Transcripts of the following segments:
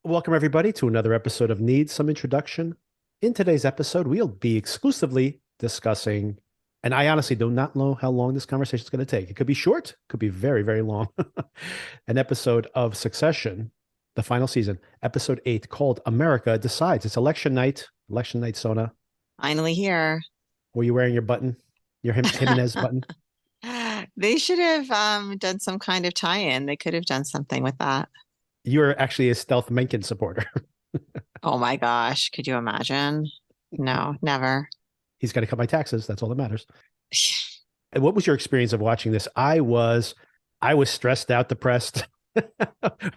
Welcome, everybody, to another episode of Need Some Introduction. In today's episode, we'll be exclusively discussing, and I honestly do not know how long this conversation is going to take. It could be short, could be very, very long. An episode of Succession, the final season, episode 8, called America Decides. It's election night, Sona. Finally here. Were you wearing your button, your Jimenez button? They should have done some kind of tie-in. They could have done something with that. You're actually a stealth Mencken supporter. Oh my gosh, could you imagine? No, never. He's got to cut my taxes. That's all that matters. And what was your experience of watching this? I was stressed out, depressed.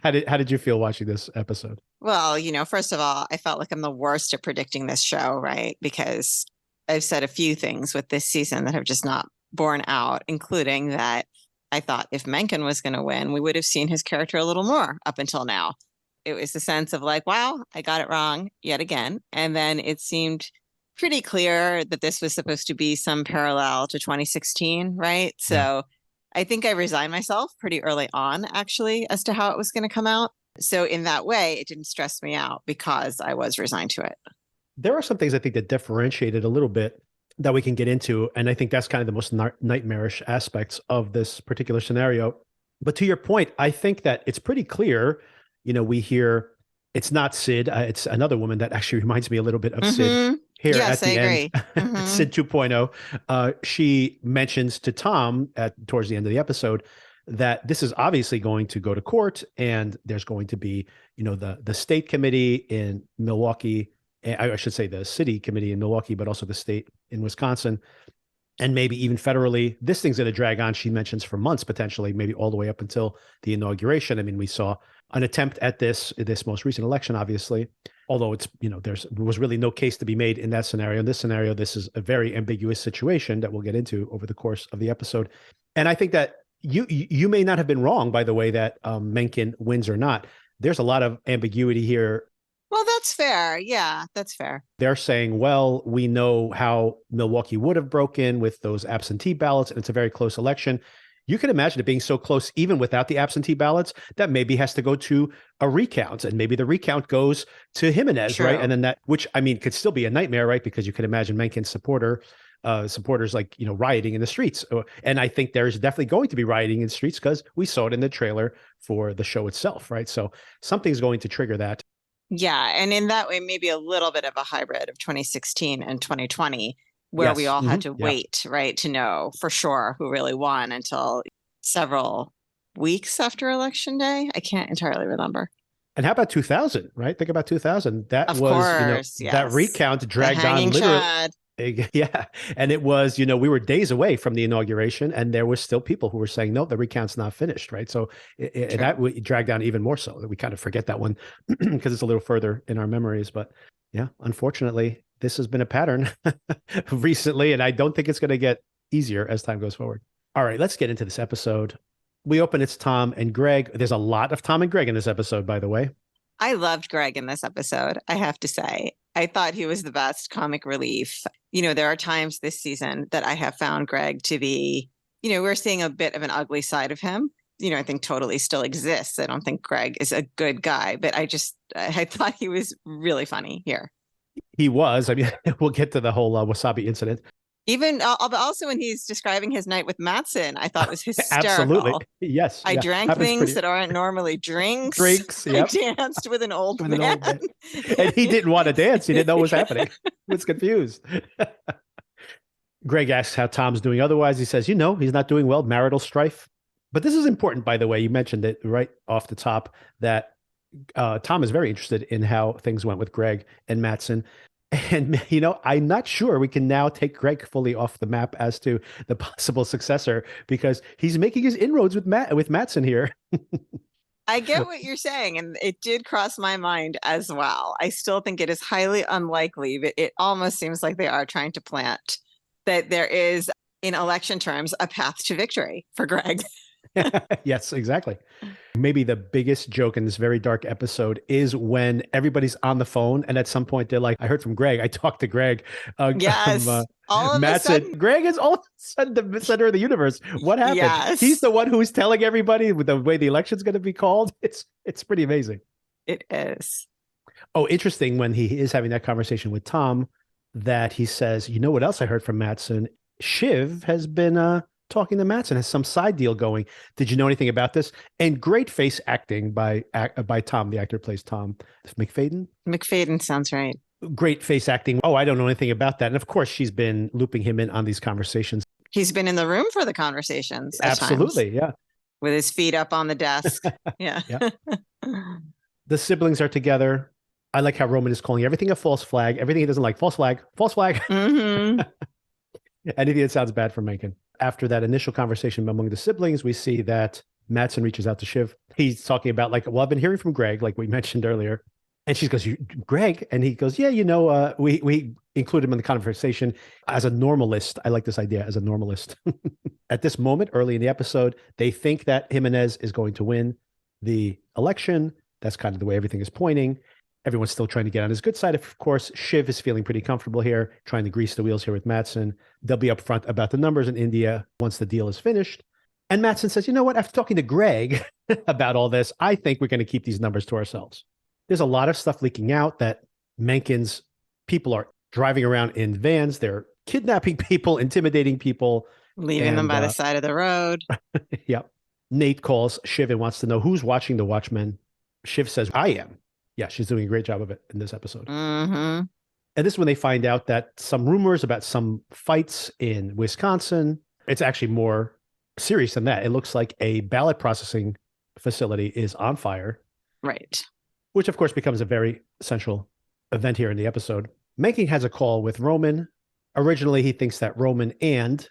How did you feel watching this episode? Well, first of all, I felt like I'm the worst at predicting this show, right? Because I've said a few things with this season that have just not borne out, including that I thought if Mencken was going to win, we would have seen his character a little more up until now. It was the sense of like, wow, I got it wrong yet again. And then it seemed pretty clear that this was supposed to be some parallel to 2016, right? So I think I resigned myself pretty early on, actually, as to how it was going to come out. So in that way, it didn't stress me out because I was resigned to it. There are some things I think that differentiated a little bit that we can get into. And I think that's kind of the most nightmarish aspects of this particular scenario. But to your point, I think that it's pretty clear, we hear it's not Sid. It's another woman that actually reminds me a little bit of Sid here yes, at the I end. agree. Sid 2.0. She mentions to Tom towards the end of the episode that this is obviously going to go to court and there's going to be, the state committee in Milwaukee. I should say the city committee in Milwaukee, but also the state in Wisconsin, and maybe even federally. This thing's going to drag on, she mentions, for months, potentially, maybe all the way up until the inauguration. I mean, we saw an attempt at this most recent election, obviously, although it's, there was really no case to be made in that scenario. In this scenario, this is a very ambiguous situation that we'll get into over the course of the episode. And I think that you may not have been wrong, by the way, that Mencken wins or not. There's a lot of ambiguity here. Well, that's fair. Yeah, that's fair. They're saying, well, we know how Milwaukee would have broken with those absentee ballots, and it's a very close election. You can imagine it being so close, even without the absentee ballots, that maybe has to go to a recount, and maybe the recount goes to Jimenez, True. right? And then that, which I mean, could still be a nightmare, right? Because you can imagine Mencken's supporters like, rioting in the streets. And I think there's definitely going to be rioting in the streets because we saw it in the trailer for the show itself, right? So something's going to trigger that. Yeah. And in that way, maybe a little bit of a hybrid of 2016 and 2020, where we all had to wait, right, to know for sure who really won until several weeks after Election Day. I can't entirely remember. And how about 2000, right? Think about 2000. That of was, course, that recount dragged on literally. Yeah. And it was, we were days away from the inauguration and there was still people who were saying, no, the recount's not finished. Right. So that dragged down even more so that we kind of forget that one because it's a little further in our memories. But yeah, unfortunately, this has been a pattern recently, and I don't think it's going to get easier as time goes forward. All right, let's get into this episode. We open, it's Tom and Greg. There's a lot of Tom and Greg in this episode, by the way. I loved Greg in this episode, I have to say. I thought he was the best comic relief. There are times this season that I have found Greg to be, we're seeing a bit of an ugly side of him. I think totally still exists. I don't think Greg is a good guy, but I thought he was really funny here. He was. I mean, we'll get to the whole wasabi incident. Even also when he's describing his night with Mattson, I thought was hysterical. Absolutely. Yes. I drank things that aren't normally drinks. Yep. I danced with an old man. And he didn't want to dance. He didn't know what was happening. He was confused. Greg asks how Tom's doing otherwise. He says, he's not doing well, marital strife. But this is important, by the way. You mentioned it right off the top that Tom is very interested in how things went with Greg and Mattson. And, I'm not sure we can now take Greg fully off the map as to the possible successor because he's making his inroads with Mattson here. I get what you're saying, and it did cross my mind as well. I still think it is highly unlikely, but it almost seems like they are trying to plant that there is, in election terms, a path to victory for Greg. Yes, exactly. Maybe the biggest joke in this very dark episode is when everybody's on the phone and at some point they're like, I heard from Greg. I talked to Greg. Yes. All of a sudden, Greg is all of a sudden the center of the universe. What happened? Yes. He's the one who's telling everybody with the way the election's going to be called. It's pretty amazing. It is. Oh, interesting when he is having that conversation with Tom that he says, you know what else I heard from Mattson? Shiv has been talking to Mattson, has some side deal going. Did you know anything about this? And great face acting by Tom, the actor who plays Tom McFadden. McFadden sounds right. Great face acting. Oh, I don't know anything about that. And of course, she's been looping him in on these conversations. He's been in the room for the conversations at Absolutely, times, yeah. with his feet up on the desk. Yeah. Yeah. The siblings are together. I like how Roman is calling everything a false flag. Everything he doesn't like, false flag, false flag. Mm-hmm. Anything that sounds bad for Mencken. After that initial conversation among the siblings, we see that Mattson reaches out to Shiv. He's talking about like, well, I've been hearing from Greg, like we mentioned earlier. And she goes, Greg? And he goes, yeah, we include him in the conversation as a normalist. I like this idea as a normalist. At this moment, early in the episode, they think that Jimenez is going to win the election. That's kind of the way everything is pointing. Everyone's still trying to get on his good side. Of course, Shiv is feeling pretty comfortable here, trying to grease the wheels here with Mattson. They'll be upfront about the numbers in India once the deal is finished. And Mattson says, you know what? After talking to Greg about all this, I think we're going to keep these numbers to ourselves. There's a lot of stuff leaking out that Mencken's people are driving around in vans. They're kidnapping people, intimidating people. Leaving them by the side of the road. Yep. Nate calls Shiv and wants to know who's watching the Watchmen. Shiv says, I am. Yeah, she's doing a great job of it in this episode. Mm-hmm. And this is when they find out that some rumors about some fights in Wisconsin, it's actually more serious than that. It looks like a ballot processing facility is on fire. Right. Which, of course, becomes a very central event here in the episode. Mencken has a call with Roman. Originally, he thinks that Roman and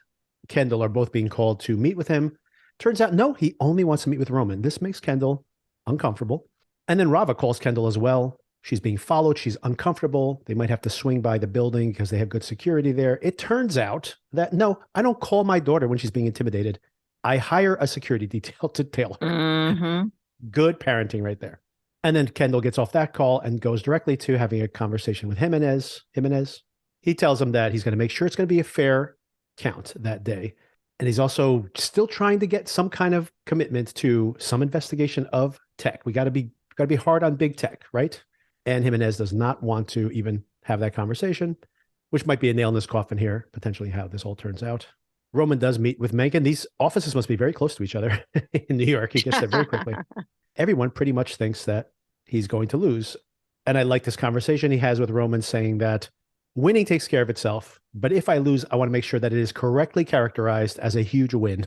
Kendall are both being called to meet with him. Turns out, no, he only wants to meet with Roman. This makes Kendall uncomfortable. And then Rava calls Kendall as well. She's being followed. She's uncomfortable. They might have to swing by the building because they have good security there. It turns out that, no, I don't call my daughter when she's being intimidated. I hire a security detail to tail her. Mm-hmm. Good parenting right there. And then Kendall gets off that call and goes directly to having a conversation with Jimenez. He tells him that he's going to make sure it's going to be a fair count that day. And he's also still trying to get some kind of commitment to some investigation of tech. We got to be hard on big tech, right? And Jimenez does not want to even have that conversation, which might be a nail in this coffin here, potentially how this all turns out. Roman does meet with Mencken. These offices must be very close to each other in New York. He gets there very quickly. Everyone pretty much thinks that he's going to lose. And I like this conversation he has with Roman saying that winning takes care of itself. But if I lose, I want to make sure that it is correctly characterized as a huge win.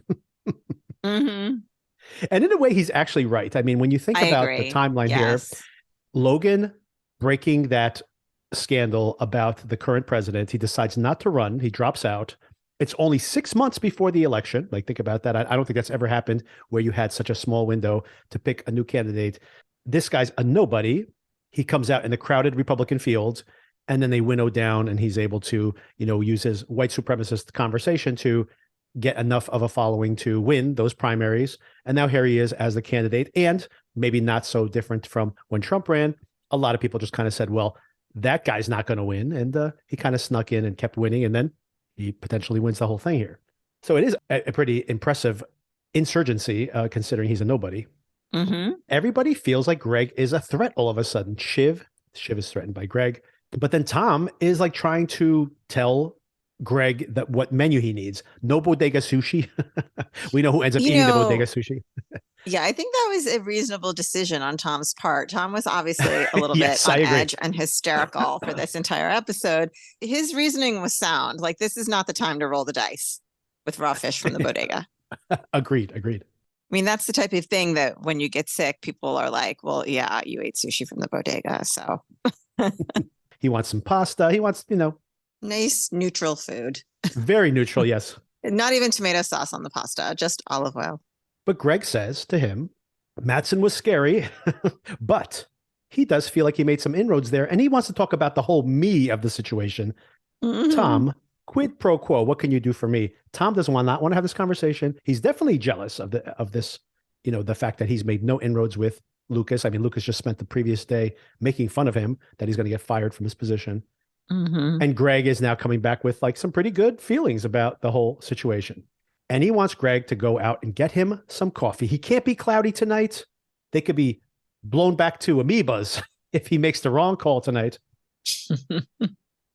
Mm-hmm. And in a way, he's actually right. I mean, when you think about agree. the timeline here, Logan breaking that scandal about the current president, he decides not to run. He drops out. It's only 6 months before the election. Like, think about that. I don't think that's ever happened where you had such a small window to pick a new candidate. This guy's a nobody. He comes out in the crowded Republican field, and then they winnow down, and he's able to, use his white supremacist conversation to get enough of a following to win those primaries. And now here he is as the candidate, and maybe not so different from when Trump ran. A lot of people just kind of said, well, that guy's not going to win. And he kind of snuck in and kept winning, and then he potentially wins the whole thing here. So it is a pretty impressive insurgency, considering he's a nobody. Mm-hmm. Everybody feels like Greg is a threat all of a sudden. Shiv is threatened by Greg. But then Tom is like trying to tell Greg that what menu he needs. No bodega sushi. We know who ends up eating the bodega sushi. Yeah, I think that was a reasonable decision on Tom's part. Tom was obviously a little Yes, bit on edge and hysterical for this entire episode. His reasoning was sound. Like, this is not the time to roll the dice with raw fish from the bodega. Agreed. I mean, that's the type of thing that when you get sick, people are like, well, yeah, you ate sushi from the bodega. So he wants some pasta. He wants, nice, neutral food. Very neutral, yes. Not even tomato sauce on the pasta, just olive oil. But Greg says to him, Mattson was scary, but he does feel like he made some inroads there. And he wants to talk about the whole me of the situation. Mm-hmm. Tom, quid pro quo. What can you do for me? Tom doesn't not want to have this conversation. He's definitely jealous of this, the fact that he's made no inroads with Lucas. I mean, Lucas just spent the previous day making fun of him that he's going to get fired from his position. Mm-hmm. And Greg is now coming back with like some pretty good feelings about the whole situation. And he wants Greg to go out and get him some coffee. He can't be cloudy tonight. They could be blown back to amoebas if he makes the wrong call tonight.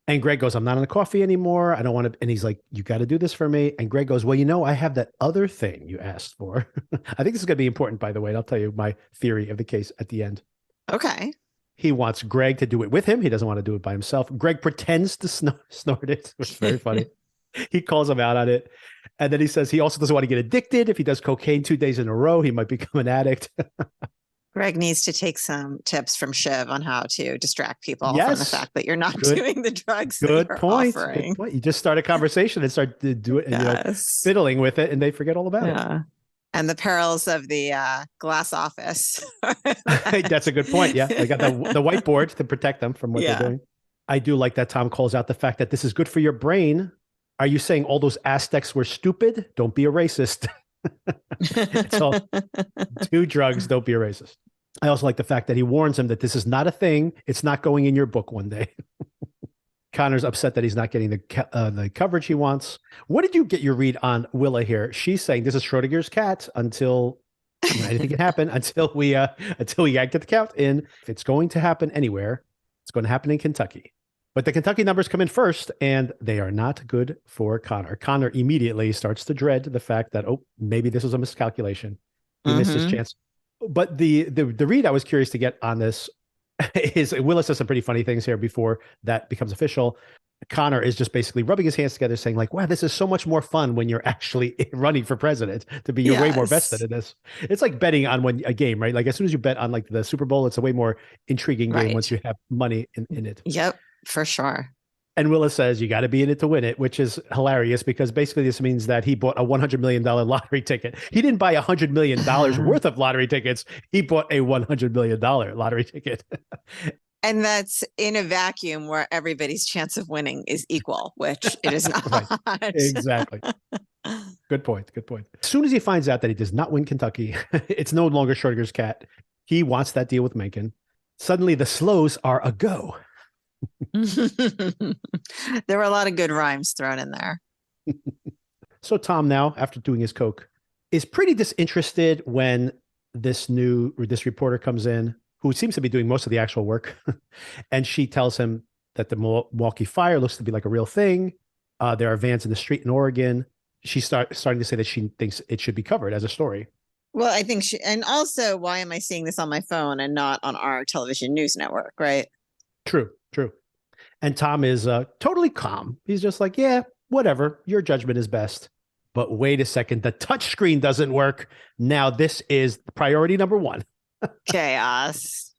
And Greg goes, I'm not on the coffee anymore. I don't want to. And he's like, you got to do this for me. And Greg goes, well, I have that other thing you asked for. I think this is going to be important, by the way. And I'll tell you my theory of the case at the end. Okay. He wants Greg to do it with him. He doesn't want to do it by himself. Greg pretends to snort it, which is very funny. He calls him out on it. And then he says he also doesn't want to get addicted. If he does cocaine 2 days in a row, he might become an addict. Greg needs to take some tips from Shiv on how to distract people from the Yes. fact that you're not Good- doing the drugs Good that you're point. offering. Good point. You just start a conversation and start to do it and Yes. fiddling with it, and they forget all about it. Yeah. And the perils of the glass office. That's a good point. Yeah. I got the whiteboard to protect them from what they're doing. I do like that Tom calls out the fact that this is good for your brain. Are you saying all those Aztecs were stupid? Don't be a racist. It's all do drugs. Don't be a racist. I also like the fact that he warns him that this is not a thing. It's not going in your book one day. Connor's upset that he's not getting the coverage he wants. What did you get your read on Willa here? She's saying this is Schrodinger's cat until anything can happen until we get the count in. If it's going to happen anywhere, it's going to happen in Kentucky. But the Kentucky numbers come in first, and they are not good for Connor. Connor immediately starts to dread the fact that, maybe this was a miscalculation. He missed his chance. But the read I was curious to get on this is Willis says some pretty funny things here before that becomes official. Connor is just basically rubbing his hands together saying like, wow, this is so much more fun when you're actually running for president to be. You're way more vested in this. It's like betting on a game, right? Like as soon as you bet on like the Super Bowl, it's a way more intriguing game once you have money in it. Yep, for sure. And Willis says you got to be in it to win it, which is hilarious because basically this means that he bought a $100 million lottery ticket. He didn't buy $100 million worth of lottery tickets. He bought a $100 million lottery ticket. And that's in a vacuum where everybody's chance of winning is equal, which it is not. Right. Exactly. Good point. Good point. As soon as he finds out that he does not win Kentucky, it's no longer Schrodinger's cat. He wants that deal with Mencken. Suddenly the slows are a go. There were a lot of good rhymes thrown in there. So Tom now, after doing his coke, is pretty disinterested when this reporter comes in, who seems to be doing most of the actual work. And she tells him that the Milwaukee fire looks to be like a real thing. There are vans in the street in Oregon. She's starting to say that she thinks it should be covered as a story. Well, I think and also, why am I seeing this on my phone and not on our television news network, right? True. And Tom is totally calm. He's just like, yeah, whatever. Your judgment is best. But wait a second. The touchscreen doesn't work. Now this is priority number one. Chaos.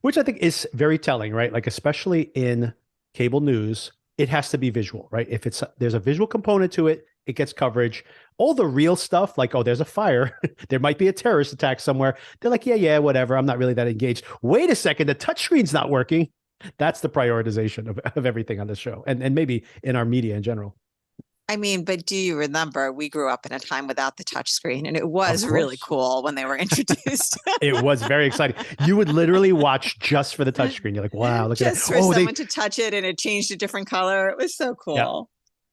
Which I think is very telling, right? Like, especially in cable news, it has to be visual, right? If there's a visual component to it, it gets coverage. All the real stuff, like, there's a fire, there might be a terrorist attack somewhere. They're like, yeah, whatever. I'm not really that engaged. Wait a second. The touchscreen's not working. That's the prioritization of everything on this show and maybe in our media in general. I mean, but do you remember we grew up in a time without the touchscreen, and it was really cool when they were introduced. It was very exciting. You would literally watch just for the touchscreen. You're like, wow, look at that. Just for someone to touch it and it changed a different color. It was so cool. Yeah.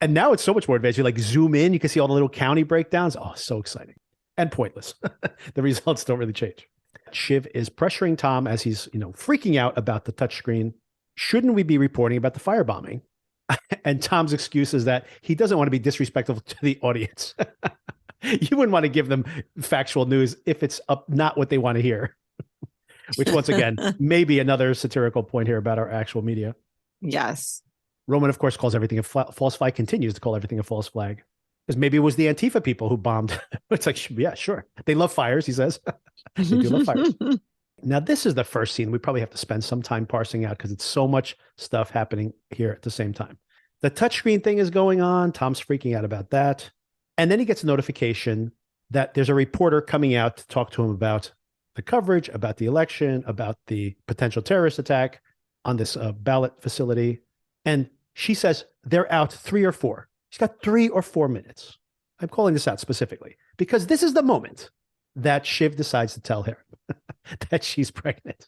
And now it's so much more advanced. You like zoom in, you can see all the little county breakdowns. Oh, so exciting and pointless. The results don't really change. Shiv is pressuring Tom as he's, freaking out about the touchscreen. Shouldn't we be reporting about the firebombing? And Tom's excuse is that he doesn't want to be disrespectful to the audience. You wouldn't want to give them factual news if it's not what they want to hear. Which, once again, maybe another satirical point here about our actual media. Yes. Roman, of course, calls everything a false flag, continues to call everything a false flag. Because maybe it was the Antifa people who bombed. It's like, yeah, sure. They love fires, he says. They do love fires. Now, this is the first scene we probably have to spend some time parsing out because it's so much stuff happening here at the same time. The touchscreen thing is going on. Tom's freaking out about that. And then he gets a notification that there's a reporter coming out to talk to him about the coverage, about the election, about the potential terrorist attack on this ballot facility. And she says they're out 3 or 4. She's got 3 or 4 minutes. I'm calling this out specifically because this is the moment that Shiv decides to tell her that she's pregnant.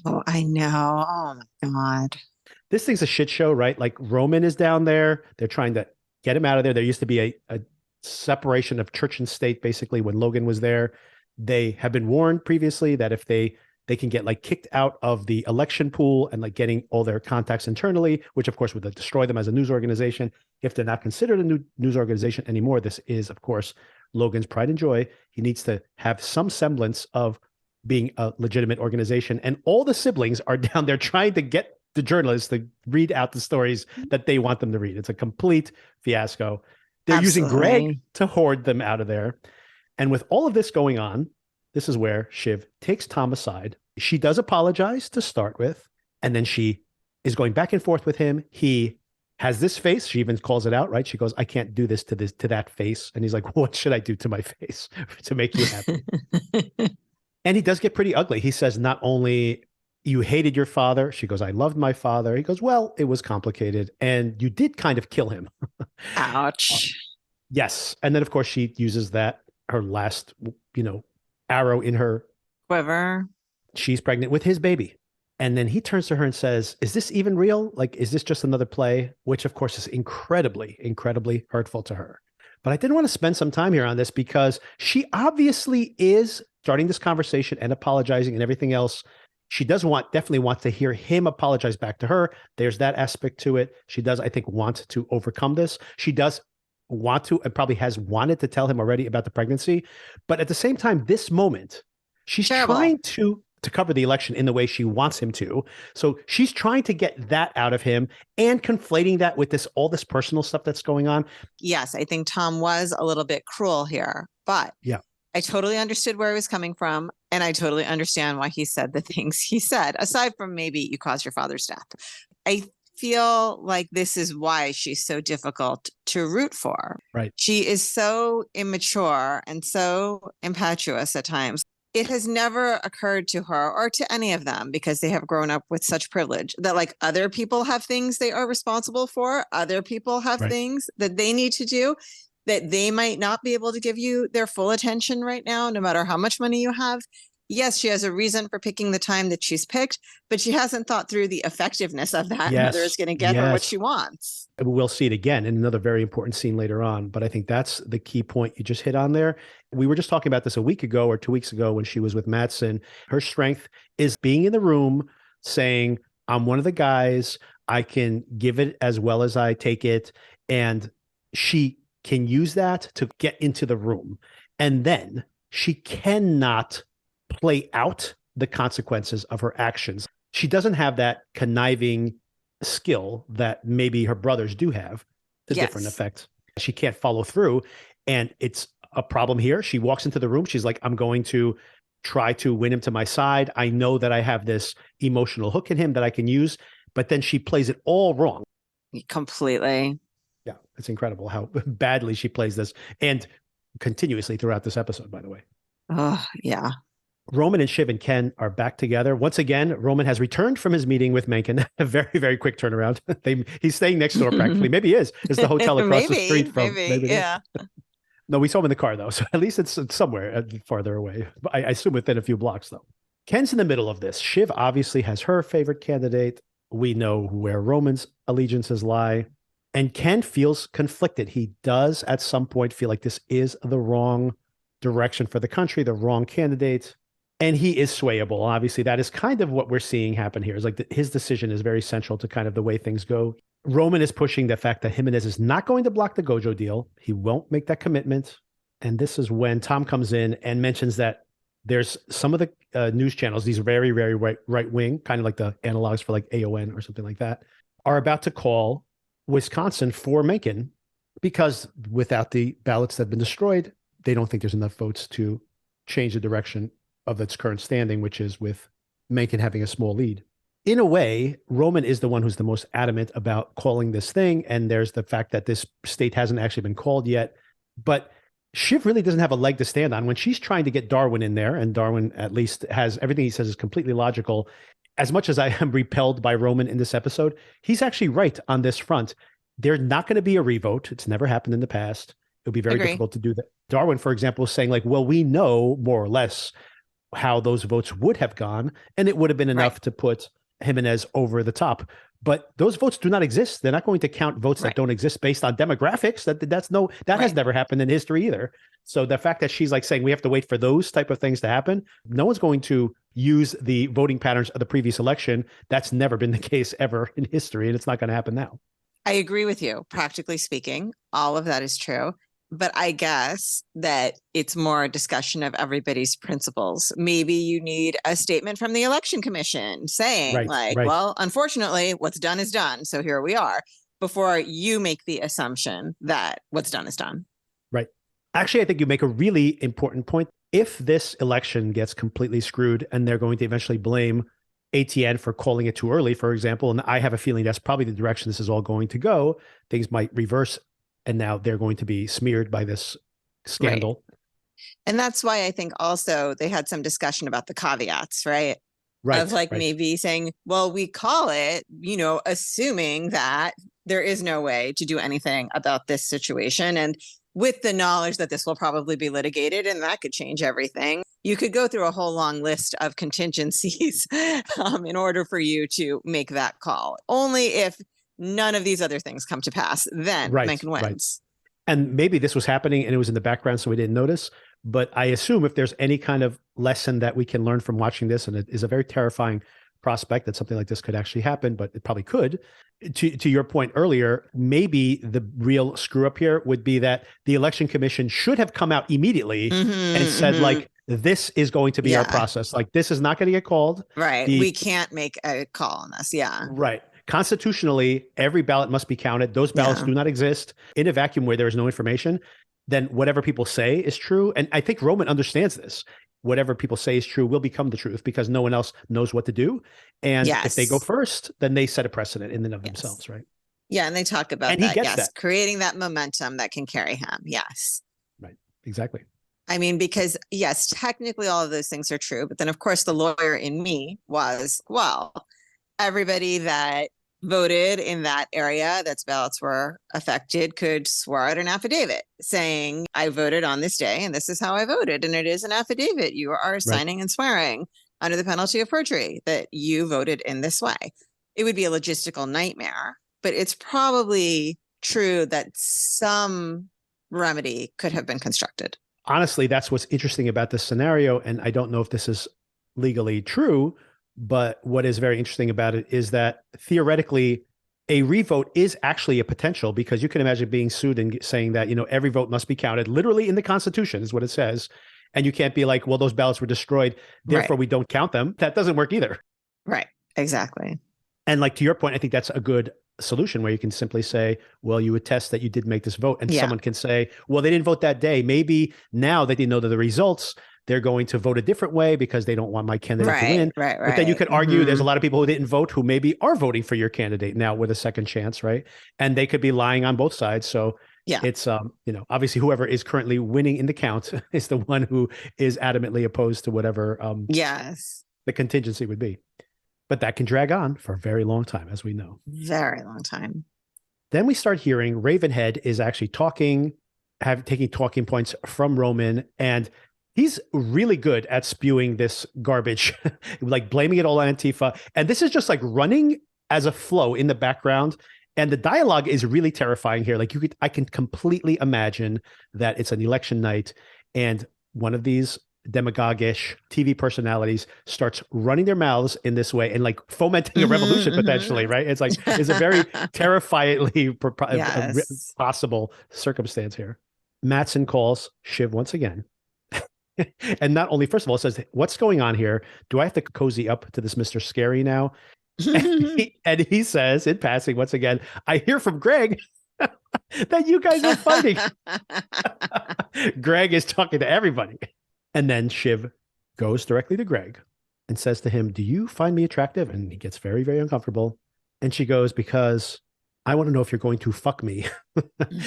Oh, I know. Oh my God. This thing's a shit show, right? Like Roman is down there. They're trying to get him out of there. There used to be a separation of church and state, basically, when Logan was there. They have been warned previously that if they they can get like kicked out of the election pool and like getting all their contacts internally, which of course would destroy them as a news organization. If they're not considered a new news organization anymore, this is of course Logan's pride and joy. He needs to have some semblance of being a legitimate organization. And all the siblings are down there trying to get the journalists to read out the stories that they want them to read. It's a complete fiasco. They're using Greg to hoard them out of there. And with all of this going on, this is where Shiv takes Tom aside. She does apologize to start with, and then she is going back and forth with him. He has this face. She even calls it out, right? She goes, I can't do this to that face. And he's like, what should I do to my face to make you happy? And he does get pretty ugly. He says, not only you hated your father. She goes, I loved my father. He goes, well, it was complicated. And you did kind of kill him. Ouch. Yes. And then, of course, she uses that, her last, arrow in her quiver. She's pregnant with his baby. And then he turns to her and says, is this even real? Like, is this just another play? Which, of course, is incredibly, incredibly hurtful to her. But I did want to spend some time here on this because she obviously is starting this conversation and apologizing and everything else. She definitely want to hear him apologize back to her. There's that aspect to it. She does, I think, want to overcome this. She does want to, and probably has wanted to tell him already about the pregnancy. But at the same time, this moment, she's trying to cover the election in the way she wants him to. So she's trying to get that out of him and conflating that with all this personal stuff that's going on. Yes, I think Tom was a little bit cruel here, but yeah, I totally understood where he was coming from. And I totally understand why he said the things he said, aside from maybe you caused your father's death. I feel like this is why she's so difficult to root for. Right. She is so immature and so impetuous at times. It has never occurred to her or to any of them, because they have grown up with such privilege, that like other people have things they are responsible for. Other people have things that they need to do that they might not be able to give you their full attention right now, no matter how much money you have. Yes, she has a reason for picking the time that she's picked, but she hasn't thought through the effectiveness of that and whether it's going to get her what she wants. We'll see it again in another very important scene later on, but I think that's the key point you just hit on there. We were just talking about this a week ago or 2 weeks ago when she was with Mattson. Her strength is being in the room saying, I'm one of the guys, I can give it as well as I take it. And she can use that to get into the room. And then she cannot play out the consequences of her actions. She doesn't have that conniving skill that maybe her brothers do have to different effects. She can't follow through. And it's a problem here. She walks into the room. She's like, I'm going to try to win him to my side. I know that I have this emotional hook in him that I can use, but then she plays it all wrong. Completely. Yeah. It's incredible how badly she plays this, and continuously throughout this episode, by the way. Oh, yeah. Roman and Shiv and Ken are back together. Once again, Roman has returned from his meeting with Mencken. A very, very quick turnaround. He's staying next door practically. Maybe he is. It's the hotel across the street from. Maybe yeah. No, we saw him in the car, though. So at least it's somewhere farther away. I assume within a few blocks, though. Ken's in the middle of this. Shiv obviously has her favorite candidate. We know where Roman's allegiances lie. And Ken feels conflicted. He does at some point feel like this is the wrong direction for the country, the wrong candidate. And he is swayable. Obviously, that is kind of what we're seeing happen here. Is like his decision is very central to kind of the way things go. Roman is pushing the fact that Jimenez is not going to block the Gojo deal. He won't make that commitment. And this is when Tom comes in and mentions that there's some of the news channels, these very, very right wing, kind of like the analogs for like AON or something like that, are about to call Wisconsin for Mencken because without the ballots that have been destroyed, they don't think there's enough votes to change the direction of its current standing, which is with Mencken having a small lead. In a way, Roman is the one who's the most adamant about calling this thing. And there's the fact that this state hasn't actually been called yet. But Shiv really doesn't have a leg to stand on when she's trying to get Darwin in there. And Darwin at least has everything he says is completely logical. As much as I am repelled by Roman in this episode, he's actually right on this front. There's not going to be a revote. It's never happened in the past. It would be very difficult to do that. Darwin, for example, is saying like, well, we know more or less how those votes would have gone, and it would have been enough to put Jimenez over the top. But those votes do not exist. They're not going to count votes Right. that don't exist based on demographics. That has Right. never happened in history either. So the fact that she's like saying we have to wait for those type of things to happen, no one's going to use the voting patterns of the previous election. That's never been the case ever in history, and it's not going to happen now. I agree with you. Practically speaking, all of that is true. But I guess that it's more a discussion of everybody's principles. Maybe you need a statement from the election commission saying, Right, like, right, well, unfortunately, what's done is done. So here we are, before you make the assumption that what's done is done. right. Actually, I think you make a really important point. If this election gets completely screwed and they're going to eventually blame ATN for calling it too early, for example, and I have a feeling that's probably the direction this is all going to go, things might reverse, and now they're going to be smeared by this scandal. Right. And that's why I think also they had some discussion about the caveats, right? Right. Of like right. maybe saying, well, we call it, assuming that there is no way to do anything about this situation. And with the knowledge that this will probably be litigated and that could change everything, you could go through a whole long list of contingencies in order for you to make that call. Only if none of these other things come to pass, then Mencken wins. Right. And maybe this was happening and it was in the background, so we didn't notice. But I assume if there's any kind of lesson that we can learn from watching this, and it is a very terrifying prospect that something like this could actually happen, but it probably could. To your point earlier, maybe the real screw up here would be that the election commission should have come out immediately and said, like, this is going to be our process. Like, this is not going to get called. Right. We can't make a call on this. Yeah. Right. Constitutionally, every ballot must be counted. Those ballots do not exist in a vacuum where there is no information. Then whatever people say is true. And I think Roman understands this. Whatever people say is true will become the truth because no one else knows what to do. And if they go first, then they set a precedent in and of themselves, right? Yeah, and they talk about and that, he gets that. creating that momentum that can carry him. Yes. Right, exactly. I mean, because yes, technically all of those things are true. But then, of course, the lawyer in me was, well, everybody that voted in that area that's ballots were affected could swear out an affidavit saying, I voted on this day and this is how I voted. And it is an affidavit. You are signing and swearing under the penalty of perjury that you voted in this way. It would be a logistical nightmare, but it's probably true that some remedy could have been constructed. Honestly, that's what's interesting about this scenario. And I don't know if this is legally true, but what is very interesting about it is that theoretically, a revote is actually a potential because you can imagine being sued and saying that, every vote must be counted literally in the Constitution is what it says. And you can't be like, well, those ballots were destroyed, therefore we don't count them. That doesn't work either. Right. Exactly. And like to your point, I think that's a good solution where you can simply say, well, you attest that you did make this vote. And someone can say, well, they didn't vote that day. Maybe now that they know the results, they're going to vote a different way because they don't want my candidate to win. Right. But then you could argue there's a lot of people who didn't vote who maybe are voting for your candidate now with a second chance, right? And they could be lying on both sides. So it's, obviously whoever is currently winning in the count is the one who is adamantly opposed to whatever the contingency would be. But that can drag on for a very long time, as we know. Very long time. Then we start hearing Ravenhead is actually taking talking points from Roman, and he's really good at spewing this garbage, like blaming it all on Antifa. And this is just like running as a flow in the background. And the dialogue is really terrifying here. Like I can completely imagine that it's an election night and one of these demagogish TV personalities starts running their mouths in this way and like fomenting a revolution potentially, right? It's a very terrifyingly possible circumstance here. Mattson calls Shiv once again. And not only, first of all, says, what's going on here? Do I have to cozy up to this Mr. Scary now? And he says in passing, once again, I hear from Greg that you guys are fighting. Greg is talking to everybody. And then Shiv goes directly to Greg and says to him, do you find me attractive? And he gets very, very uncomfortable. And she goes, because I want to know if you're going to fuck me.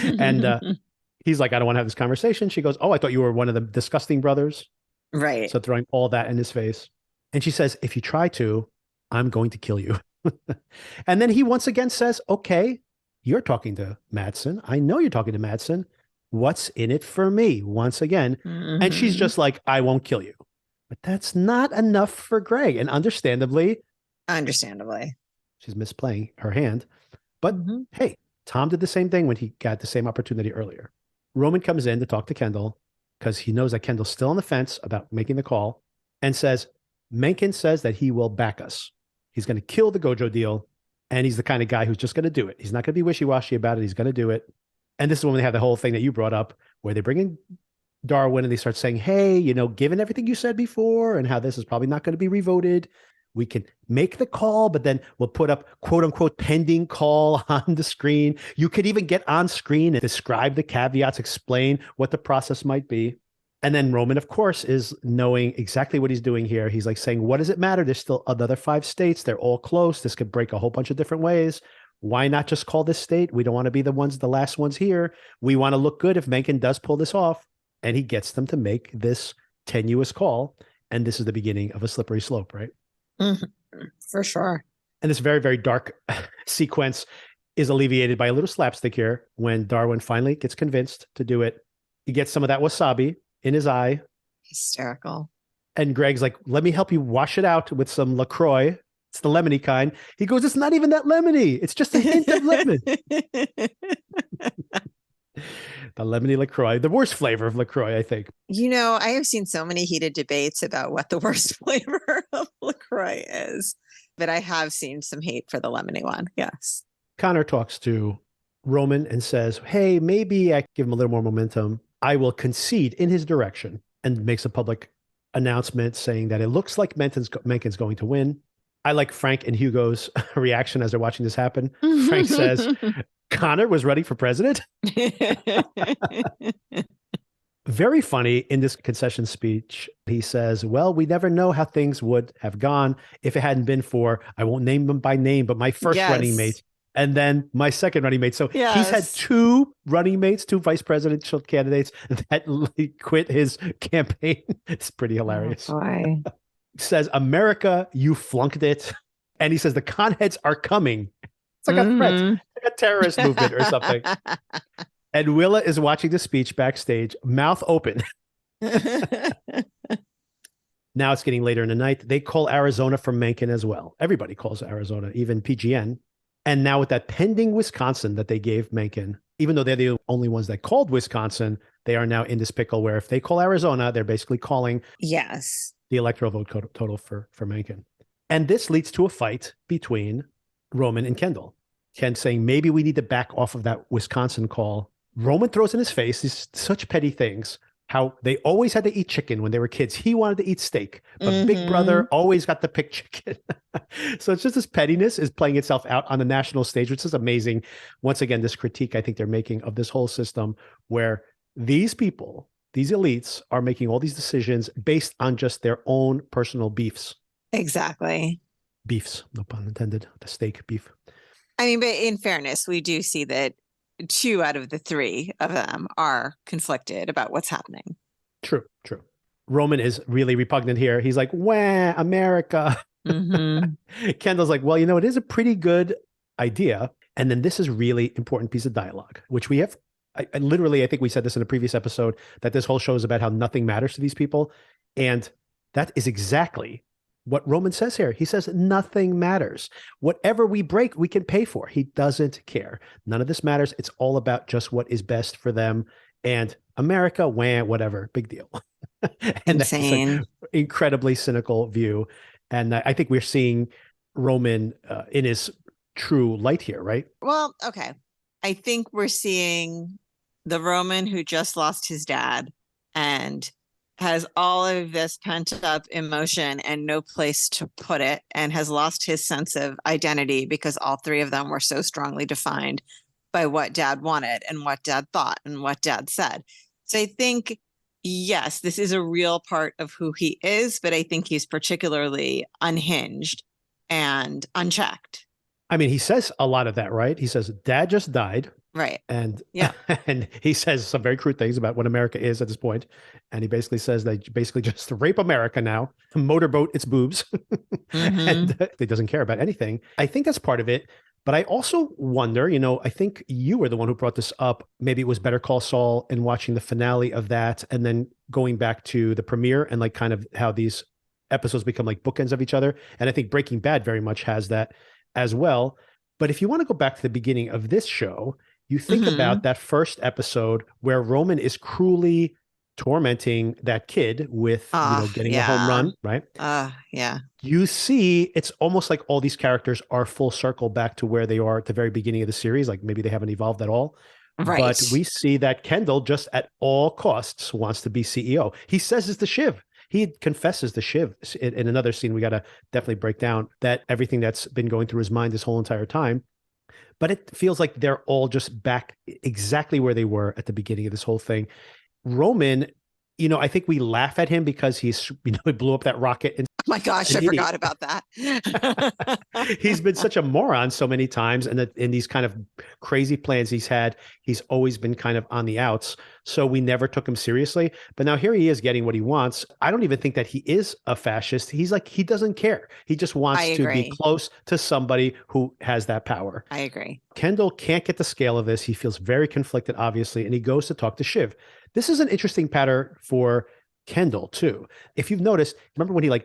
And he's like, I don't want to have this conversation. She goes, oh, I thought you were one of the disgusting brothers. Right. So throwing all that in his face. And she says, if you try to, I'm going to kill you. And then he once again says, okay, you're talking to Mattson. I know you're talking to Mattson. What's in it for me? Once again. And she's just like, I won't kill you. But that's not enough for Greg. And understandably. She's misplaying her hand. But Mm-hmm. hey, Tom did the same thing when he got the same opportunity earlier. Roman comes in to talk to Kendall because he knows that Kendall's still on the fence about making the call and says, Mencken says that he will back us. He's going to kill the Gojo deal. And he's the kind of guy who's just going to do it. He's not going to be wishy-washy about it. He's going to do it. And this is when they have the whole thing that you brought up where they bring in Darwin and they start saying, hey, you know, given everything you said before and how this is probably not going to be revoted, we can make the call, but then we'll put up quote unquote pending call on the screen. You could even get on screen and describe the caveats, explain what the process might be. And then Roman, of course, is knowing exactly what he's doing here. He's like saying, what does it matter? There's still another 5 states. They're all close. This could break a whole bunch of different ways. Why not just call this state? We don't want to be the last ones here. We want to look good if Mencken does pull this off. And he gets them to make this tenuous call. And this is the beginning of a slippery slope, right? Mm-hmm. For sure. And this very, very dark sequence is alleviated by a little slapstick here when Darwin finally gets convinced to do it. He gets some of that wasabi in his eye. Hysterical. And Greg's like, let me help you wash it out with some LaCroix. It's the lemony kind. He goes, it's not even that lemony. It's just a hint of lemon. The lemony LaCroix, the worst flavor of LaCroix, I think. You know, I have seen so many heated debates about what the worst flavor of LaCroix is, but I have seen some hate for the lemony one. Yes. Connor talks to Roman and says, hey, maybe I give him a little more momentum. I will concede in his direction, and makes a public announcement saying that it looks like Mencken's going to win. I like Frank and Hugo's reaction as they're watching this happen. Frank says, Connor was running for president. Very funny in this concession speech. He says, well, we never know how things would have gone if it hadn't been for, I won't name them by name, but my first running mate. And then my second running mate. So he's had 2 running mates, 2 vice presidential candidates that quit his campaign. It's pretty hilarious. Oh, boy. Says, America, you flunked it. And he says, the conheads are coming. It's like a threat, like a terrorist movement or something. And Willa is watching the speech backstage, mouth open. Now it's getting later in the night. They call Arizona for Mencken as well. Everybody calls Arizona, even PGN. And now with that pending Wisconsin that they gave Mencken, even though they're the only ones that called Wisconsin, they are now in this pickle where if they call Arizona, they're basically calling the electoral vote total for Mencken. And this leads to a fight between Roman and Kendall. Ken saying, maybe we need to back off of that Wisconsin call. Roman throws in his face these such petty things, how they always had to eat chicken when they were kids. He wanted to eat steak, but Big Brother always got to pick chicken. So it's just this pettiness is playing itself out on the national stage, which is amazing. Once again, this critique I think they're making of this whole system where these people, these elites are making all these decisions based on just their own personal beefs. Exactly. Beefs, no pun intended, the steak beef. I mean, but in fairness, we do see that 2 out of the 3 of them are conflicted about what's happening. True. Roman is really repugnant here. He's like, wah, America. Kendall's like, well, you know, it is a pretty good idea. And then this is really important piece of dialogue, which we have. I think we said this in a previous episode, that this whole show is about how nothing matters to these people. And that is exactly what Roman says here. He says, nothing matters. Whatever we break, we can pay for. He doesn't care. None of this matters. It's all about just what is best for them. And America, wah, whatever, big deal. And Insane. That's like incredibly cynical view. And I think we're seeing Roman in his true light here, right? Well, okay. I think we're seeing the Roman who just lost his dad and has all of this pent up emotion and no place to put it, and has lost his sense of identity because all 3 of them were so strongly defined by what dad wanted and what dad thought and what dad said. So I think, yes, this is a real part of who he is, but I think he's particularly unhinged and unchecked. I mean, he says a lot of that, right? He says, dad just died. Right. And and he says some very crude things about what America is at this point. And he basically says they basically just rape America now, motorboat its boobs, and he doesn't care about anything. I think that's part of it. But I also wonder, you know, I think you were the one who brought this up. Maybe it was Better Call Saul and watching the finale of that and then going back to the premiere and like kind of how these episodes become like bookends of each other. And I think Breaking Bad very much has that. as well. But if you want to go back to the beginning of this show, you think Mm-hmm. about that first episode where Roman is cruelly tormenting that kid with, getting the home Yeah. run, right? Yeah. You see, it's almost like all these characters are full circle back to where they are at the very beginning of the series. Like maybe they haven't evolved at all. But Right. we see that Kendall just at all costs wants to be CEO. He says it's the Shiv. He confesses the Shiv in another scene. We got to definitely break down that everything that's been going through his mind this whole entire time. But it feels like they're all just back exactly where they were at the beginning of this whole thing. Roman, I think we laugh at him because he blew up that rocket and Oh my gosh, an I idiot. forgot about that. He's been such a moron so many times, and in these kind of crazy plans he's had, he's always been kind of on the outs. So we never took him seriously. But now here he is getting what he wants. I don't even think that he is a fascist. He's like, he doesn't care. He just I wants to be agree. close to somebody who has that power. I agree. Kendall can't get the scale of this. He feels very conflicted, obviously, and he goes to talk to Shiv. This is an interesting pattern for Kendall too. If you've noticed, remember when he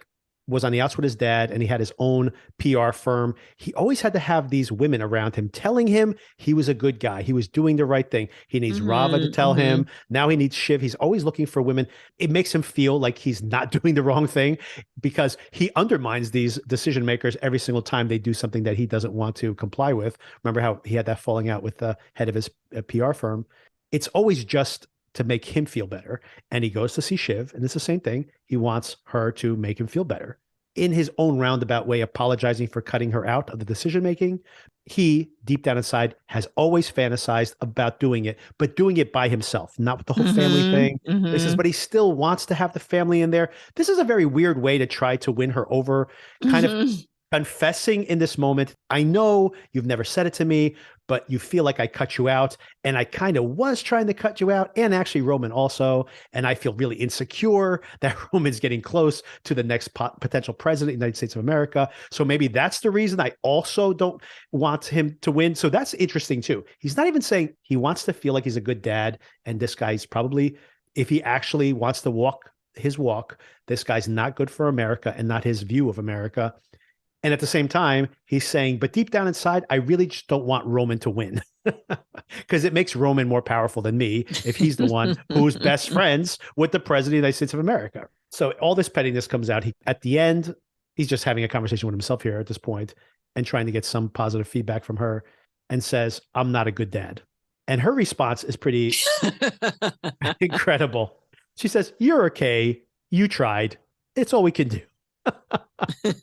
was on the outs with his dad and he had his own PR firm, he always had to have these women around him telling him he was a good guy. He was doing the right thing. He needs Rava to Mm-hmm, tell mm-hmm. him. Now he needs Shiv. He's always looking for women. It makes him feel like he's not doing the wrong thing because he undermines these decision makers every single time they do something that he doesn't want to comply with. Remember how he had that falling out with the head of his PR firm? It's always just to make him feel better. And he goes to see Shiv, and it's the same thing. He wants her to make him feel better. In his own roundabout way, apologizing for cutting her out of the decision making, he, deep down inside, has always fantasized about doing it, but doing it by himself, not with the whole family thing. Mm-hmm, He says, mm-hmm. but he still wants to have the family in there. This is a very weird way to try to win her over, kind of Mm-hmm. confessing in this moment, I know you've never said it to me, but you feel like I cut you out. And I kind of was trying to cut you out. And actually, Roman also. And I feel really insecure that Roman's getting close to the next potential president of the United States of America. So maybe that's the reason I also don't want him to win. So that's interesting, too. He's not even saying he wants to feel like he's a good dad. And this guy's probably, if he actually wants to walk his walk, this guy's not good for America and not his view of America. And at the same time, he's saying, but deep down inside, I really just don't want Roman to win because it makes Roman more powerful than me if he's the one who's best friends with the president of the United States of America. So all this pettiness comes out. At the end, he's just having a conversation with himself here at this point and trying to get some positive feedback from her and says, I'm not a good dad. And her response is pretty incredible. She says, you're okay. You tried. It's all we can do.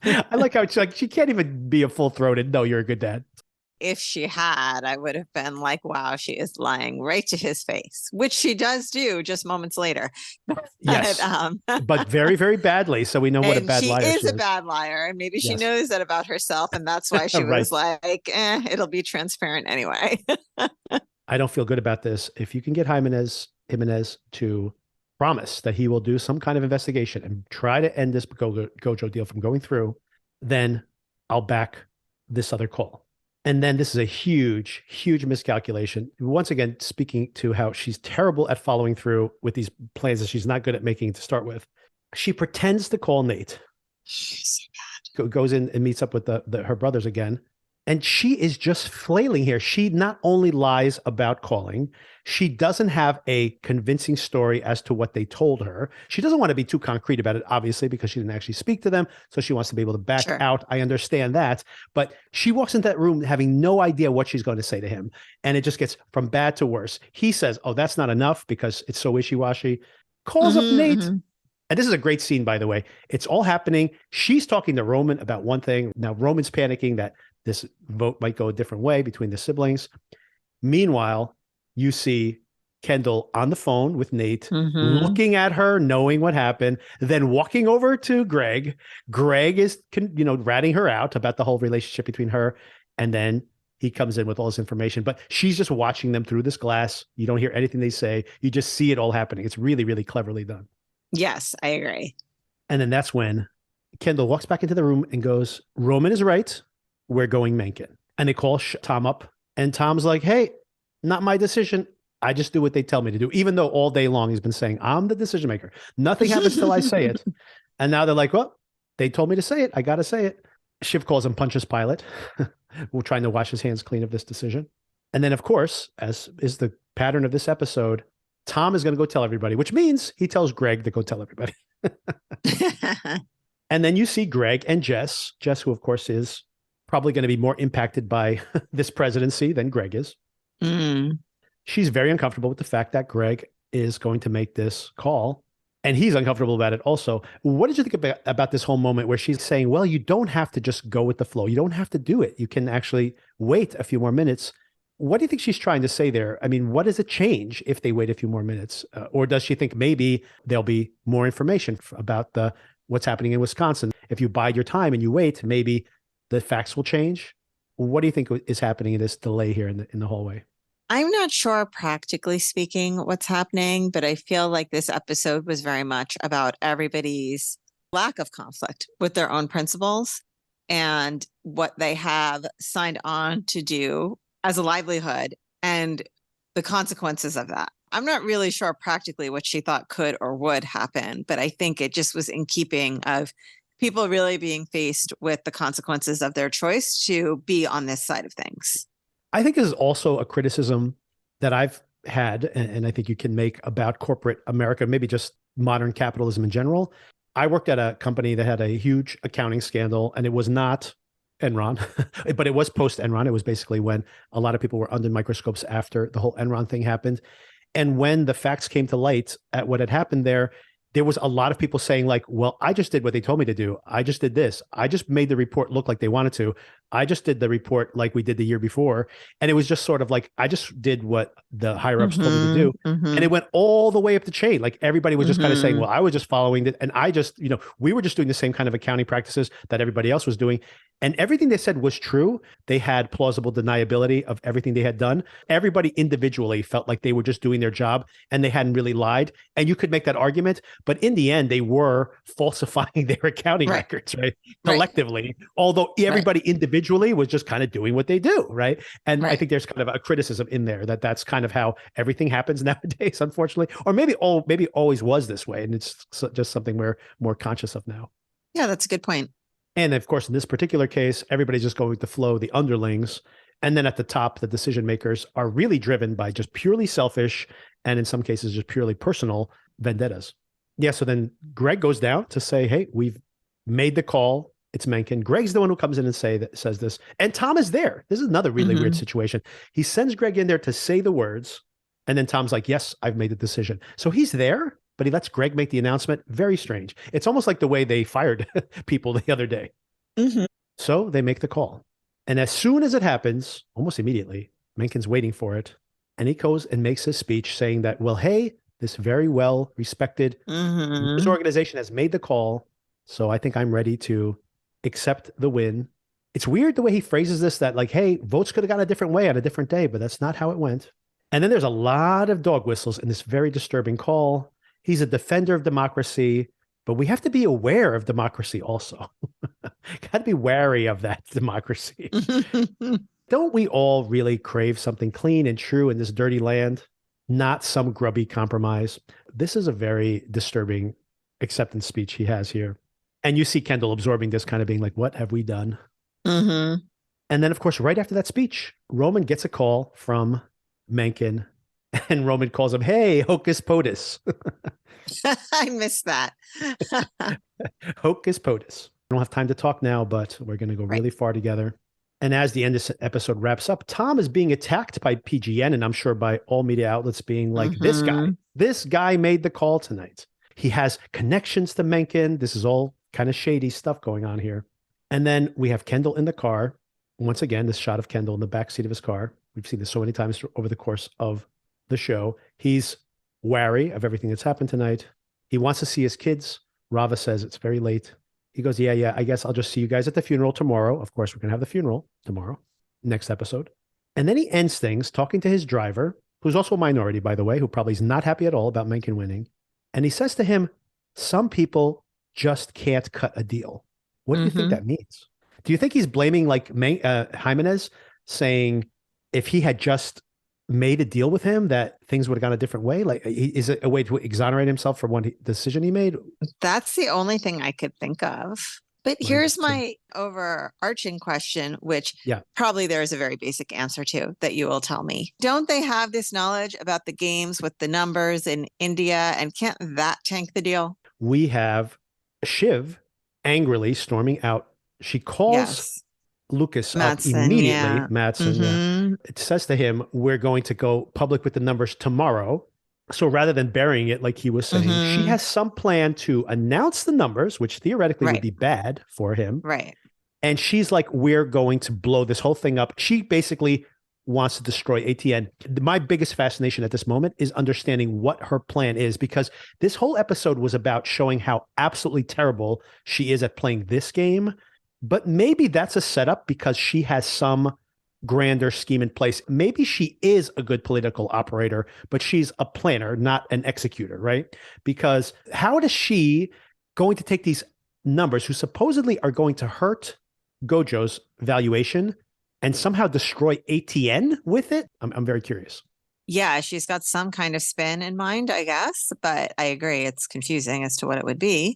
I like how she can't even be a full-throated, no, you're a good dad. If she had, I would have been like, wow, she is lying right to his face, which she does do just moments later. Yes. But, but very, very badly. So we know what a bad liar she is. She is a bad liar. And maybe she Yes. knows that about herself. And that's why she Right. was like, it'll be transparent anyway. I don't feel good about this. If you can get Jimenez to promise that he will do some kind of investigation and try to end this Gojo deal from going through, then I'll back this other call. And then this is a huge, huge miscalculation. Once again, speaking to how she's terrible at following through with these plans that she's not good at making to start with. She pretends to call Nate. She's so bad. Goes in and meets up with her brothers again. And she is just flailing here. She not only lies about calling, she doesn't have a convincing story as to what they told her. She doesn't want to be too concrete about it, obviously, because she didn't actually speak to them. So she wants to be able to back out. I understand that. But she walks into that room having no idea what she's going to say to him. And it just gets from bad to worse. He says, oh, that's not enough because it's so wishy-washy. Calls up Nate. Mm-hmm. And this is a great scene, by the way. It's all happening. She's talking to Roman about one thing. Now Roman's panicking that this vote might go a different way between the siblings. Meanwhile, you see Kendall on the phone with Nate, looking at her, knowing what happened, then walking over to Greg. Greg is, ratting her out about the whole relationship between her. And then he comes in with all this information, but she's just watching them through this glass. You don't hear anything they say. You just see it all happening. It's really, really cleverly done. Yes, I agree. And then that's when Kendall walks back into the room and goes, Roman is right. We're going Mencken. And they call Tom up. And Tom's like, hey, not my decision. I just do what they tell me to do. Even though all day long he's been saying, I'm the decision maker. Nothing happens till I say it. And now they're like, well, they told me to say it. I got to say it. Shiv calls him Pontius Pilate. We're trying to wash his hands clean of this decision. And then, of course, as is the pattern of this episode, Tom is going to go tell everybody, which means he tells Greg to go tell everybody. And then you see Greg and Jess, who, of course, is probably going to be more impacted by this presidency than Greg is. Mm. She's very uncomfortable with the fact that Greg is going to make this call. And he's uncomfortable about it also. What did you think about this whole moment where she's saying, well, you don't have to just go with the flow. You don't have to do it. You can actually wait a few more minutes. What do you think she's trying to say there? I mean, what does it change if they wait a few more minutes? Or does she think maybe there'll be more information about what's happening in Wisconsin? If you bide your time and you wait, maybe the facts will change. What do you think is happening in this delay here in the hallway? I'm not sure, practically speaking, what's happening, but I feel like this episode was very much about everybody's lack of conflict with their own principles and what they have signed on to do as a livelihood and the consequences of that. I'm not really sure practically what she thought could or would happen, but I think it just was in keeping of people really being faced with the consequences of their choice to be on this side of things. I think this is also a criticism that I've had, and I think you can make about corporate America, maybe just modern capitalism in general. I worked at a company that had a huge accounting scandal, and it was not Enron, but it was post Enron. It was basically when a lot of people were under microscopes after the whole Enron thing happened. And when the facts came to light at what had happened there was a lot of people saying like, well, I just did what they told me to do. I just did this. I just made the report look like they wanted to. I just did the report like we did the year before. And it was just sort of like, I just did what the higher ups told me to do. And it went all the way up the chain. Like everybody was just kind of saying, well, I was just following it. And I just, we were just doing the same kind of accounting practices that everybody else was doing. And everything they said was true. They had plausible deniability of everything they had done. Everybody individually felt like they were just doing their job and they hadn't really lied. And you could make that argument. But in the end, they were falsifying their accounting records, right? Collectively, although everybody individually was just kind of doing what they do, right? And I think there's kind of a criticism in there that's kind of how everything happens nowadays, unfortunately. Or maybe always was this way. And it's just something we're more conscious of now. Yeah, that's a good point. And of course, in this particular case, everybody's just going with the flow, the underlings. And then at the top, the decision makers are really driven by just purely selfish and in some cases, just purely personal vendettas. Yeah. So then Greg goes down to say, hey, we've made the call. It's Mencken. Greg's the one who comes in and says this. And Tom is there. This is another really weird situation. He sends Greg in there to say the words. And then Tom's like, yes, I've made the decision. So he's there, but he lets Greg make the announcement. Very strange. It's almost like the way they fired people the other day. So they make the call. And as soon as it happens, almost immediately, Mencken's waiting for it. And he goes and makes his speech saying that, well, hey, this very well respected news organization has made the call. So I think I'm ready to accept the win. It's weird the way he phrases this, that like, hey, votes could have gone a different way on a different day, but that's not how it went. And then there's a lot of dog whistles in this very disturbing call. He's a defender of democracy, but we have to be aware of democracy also. Got to be wary of that democracy. Don't we all really crave something clean and true in this dirty land? Not some grubby compromise. This is a very disturbing acceptance speech he has here. And you see Kendall absorbing this, kind of being like, what have we done? And then, of course, right after that speech, Roman gets a call from Mencken, and Roman calls him, hey, hocus pocus. I missed that. Hocus pocus. I don't have time to talk now, but we're going to go really far together. And as the end of the episode wraps up, Tom is being attacked by PGN, and I'm sure by all media outlets being like, this guy made the call tonight. He has connections to Mencken. This is all kind of shady stuff going on here. And then we have Kendall in the car. Once again, this shot of Kendall in the backseat of his car. We've seen this so many times over the course of the show. He's wary of everything that's happened tonight. He wants to see his kids. Rava says it's very late. He goes, yeah, I guess I'll just see you guys at the funeral tomorrow. Of course, we're going to have the funeral tomorrow, next episode. And then he ends things talking to his driver, who's also a minority, by the way, who probably is not happy at all about Mencken winning. And he says to him, some people just can't cut a deal. What do you think that means? Do you think he's blaming like Jimenez, saying if he had just made a deal with him that things would have gone a different way? Like, is it a way to exonerate himself for one decision he made? That's the only thing I could think of. But right? here's So my overarching question, which yeah, probably there is a very basic answer to that you will tell me. Don't they have this knowledge about the games with the numbers in India? And can't that tank the deal? we have Shiv angrily storming out. She calls Yes. Lucas up Matson, immediately. yeah. Madsen, yeah. Mm-hmm. It says to him, "We're going to go public with the numbers tomorrow." So rather than burying it like he was saying, she Mm-hmm. has some plan to announce the numbers, which theoretically would Right. be bad for him. Right. And she's like, "We're going to blow this whole thing up." She basically wants to destroy ATN. My biggest fascination at this moment is understanding what her plan is, because this whole episode was about showing how absolutely terrible she is at playing this game. But maybe that's a setup because she has some grander scheme in place. Maybe she is a good political operator, but she's a planner, not an executor, right? Because how is she going to take these numbers who supposedly are going to hurt Gojo's valuation and somehow destroy ATN with it? I'm very curious. Yeah, she's got some kind of spin in mind, I guess, but I agree it's confusing as to what it would be.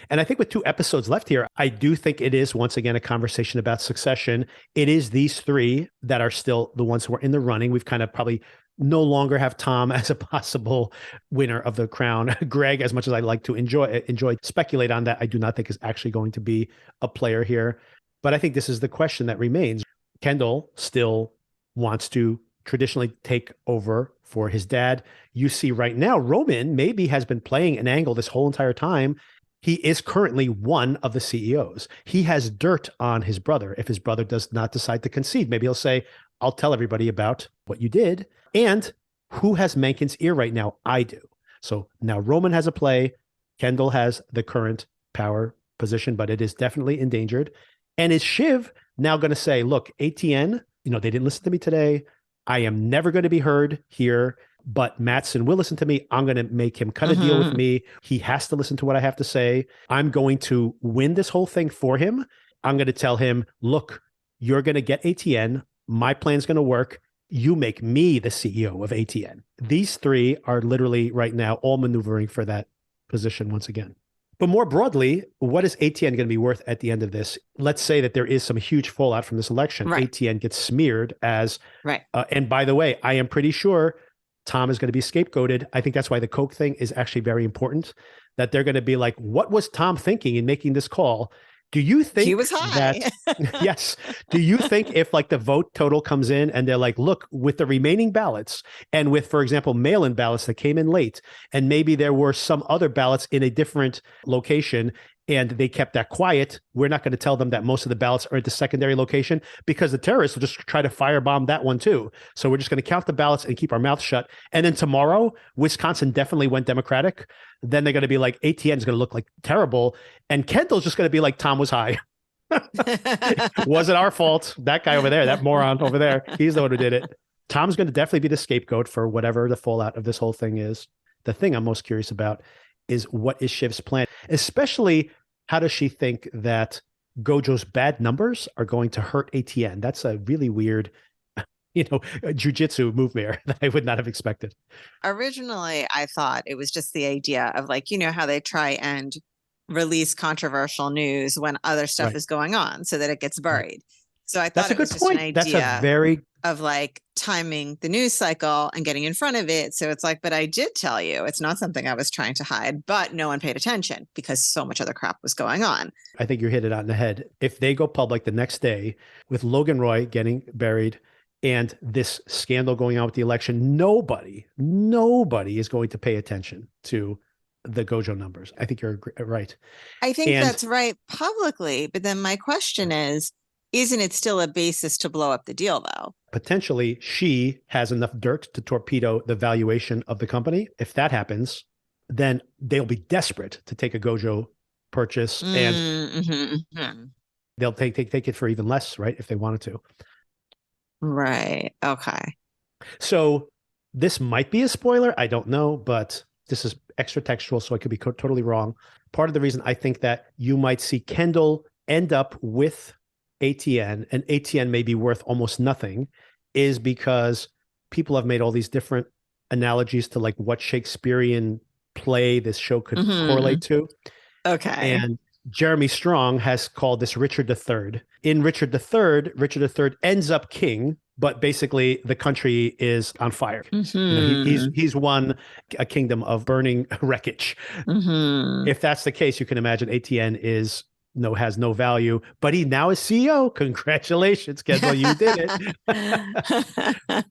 And I think with 2 episodes left here, I do think it is once again a conversation about succession. It is these three that are still the ones who are in the running. We've kind of probably no longer have Tom as a possible winner of the crown. Greg, as much as I like to enjoy speculate on that, I do not think is actually going to be a player here. But I think this is the question that remains. Kendall still wants to traditionally take over for his dad. You see right now, Roman maybe has been playing an angle this whole entire time. He is currently one of the CEOs. He has dirt on his brother. If his brother does not decide to concede, maybe he'll say, "I'll tell everybody about what you did." And who has Menken's ear right now? I do. So now Roman has a play. Kendall has the current power position, but it is definitely endangered. And is Shiv now going to say, "Look, ATN, they didn't listen to me today. I am never going to be heard here, but Matson will listen to me. I'm going to make him cut a deal with Mm-hmm. me. He has to listen to what I have to say. I'm going to win this whole thing for him. I'm going to tell him, look, you're going to get ATN. My plan's going to work. You make me the CEO of ATN." These three are literally right now all maneuvering for that position once again. But more broadly, what is ATN going to be worth at the end of this? Let's say that there is some huge fallout from this election. Right. ATN gets smeared as, Right. and by the way, I am pretty sure Tom is going to be scapegoated. I think that's why the Coke thing is actually very important, that they're going to be like, what was Tom thinking in making this call? Do you He think was high. that, yes, do you think if like the vote total comes in and they're like, look, with the remaining ballots and with, for example, mail-in ballots that came in late, and maybe there were some other ballots in a different location and they kept that quiet, we're not going to tell them that most of the ballots are at the secondary location because the terrorists will just try to firebomb that one too. So we're just going to count the ballots and keep our mouths shut. And then tomorrow, Wisconsin definitely went Democratic. Then they're going to be like, ATN is going to look like terrible. And Kendall's just going to be like, Tom was high. Wasn't our fault. That guy over there, that moron over there, he's the one who did it. Tom's going to definitely be the scapegoat for whatever the fallout of this whole thing is. The thing I'm most curious about is what is Shiv's plan, especially how does she think that Gojo's bad numbers are going to hurt ATN? That's a really weird, jujitsu move there that I would not have expected. Originally, I thought it was just the idea of like, how they try and release controversial news when other stuff Right. is going on so that it gets buried. So I That's thought a it was good just an point. That's a idea very of like timing the news cycle and getting in front of it. So it's like, but I did tell you it's not something I was trying to hide, but no one paid attention because so much other crap was going on. I think you're hit it on the head. If they go public the next day with Logan Roy getting buried and this scandal going on with the election, nobody is going to pay attention to the Gojo numbers. I think you're right. I think And that's right publicly. But then my question is, isn't it still a basis to blow up the deal, though? potentially she has enough dirt to torpedo the valuation of the company. If that happens, then they'll be desperate to take a Gojo purchase and Mm-hmm. they'll take it for even less, right? If they wanted to. Right. Okay. So this might be a spoiler. I don't know, but this is extra textual, so I could be totally wrong. Part of the reason I think that you might see Kendall end up with ATN and ATN may be worth almost nothing is because people have made all these different analogies to like what Shakespearean play this show could correlate to. Okay. And Jeremy Strong has called this Richard III. In Richard III, Richard III ends up king, but basically the country is on fire. He's won a kingdom of burning wreckage. If that's the case, you can imagine ATN has no value, but he now is CEO. Congratulations, Kendall, you did it.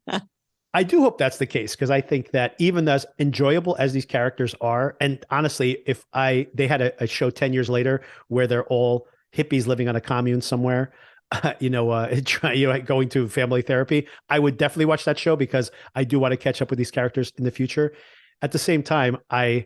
I do hope that's the case, because I think that even as enjoyable as these characters are, and honestly, if they had a show 10 years later where they're all hippies living on a commune somewhere, going to family therapy, I would definitely watch that show, because I do want to catch up with these characters in the future. At the same time, I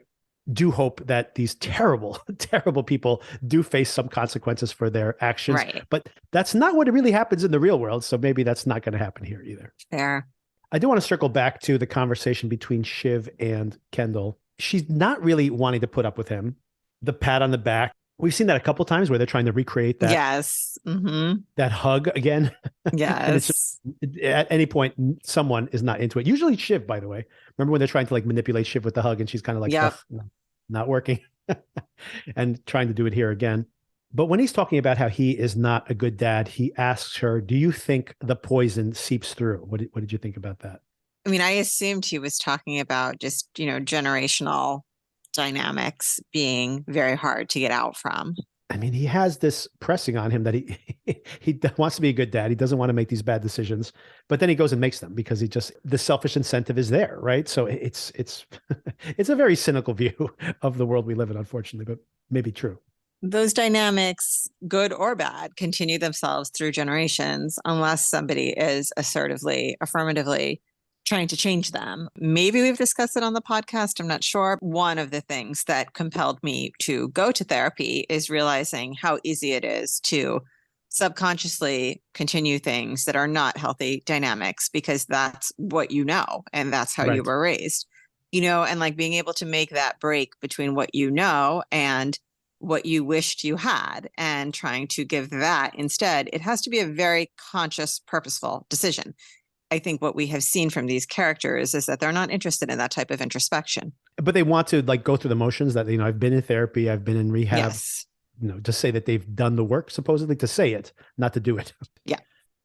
do hope that these terrible, terrible people do face some consequences for their actions. Right. But that's not what really happens in the real world. So maybe that's not going to happen here either. Fair. I do want to circle back to the conversation between Shiv and Kendall. She's not really wanting to put up with him. The pat on the back. We've seen that a couple times where they're trying to recreate that. Yes. That hug again. Yes. Just, at any point, someone is not into it. Usually Shiv, by the way. Remember when they're trying to manipulate Shiv with the hug, and she's kind of like, yep. Not working, and trying to do it here again. But when he's talking about how he is not a good dad, he asks her, do you think the poison seeps through? What did you think about that? I mean, I assumed he was talking about just, generational dynamics being very hard to get out from. I mean, he has this pressing on him that he wants to be a good dad. He doesn't want to make these bad decisions, but then he goes and makes them because the selfish incentive is there, right? So it's it's a very cynical view of the world we live in, unfortunately, but maybe true. Those dynamics, good or bad, continue themselves through generations unless somebody is affirmatively trying to change them. Maybe we've discussed it on the podcast. I'm not sure. One of the things that compelled me to go to therapy is realizing how easy it is to subconsciously continue things that are not healthy dynamics, because that's what you know, and that's how you were raised, and being able to make that break between what you know and what you wished you had and trying to give that instead. It has to be a very conscious, purposeful decision. I think what we have seen from these characters is that they're not interested in that type of introspection. But they want to go through the motions that, I've been in therapy, I've been in rehab, yes. To say that they've done the work, supposedly, to say it, not to do it. Yeah.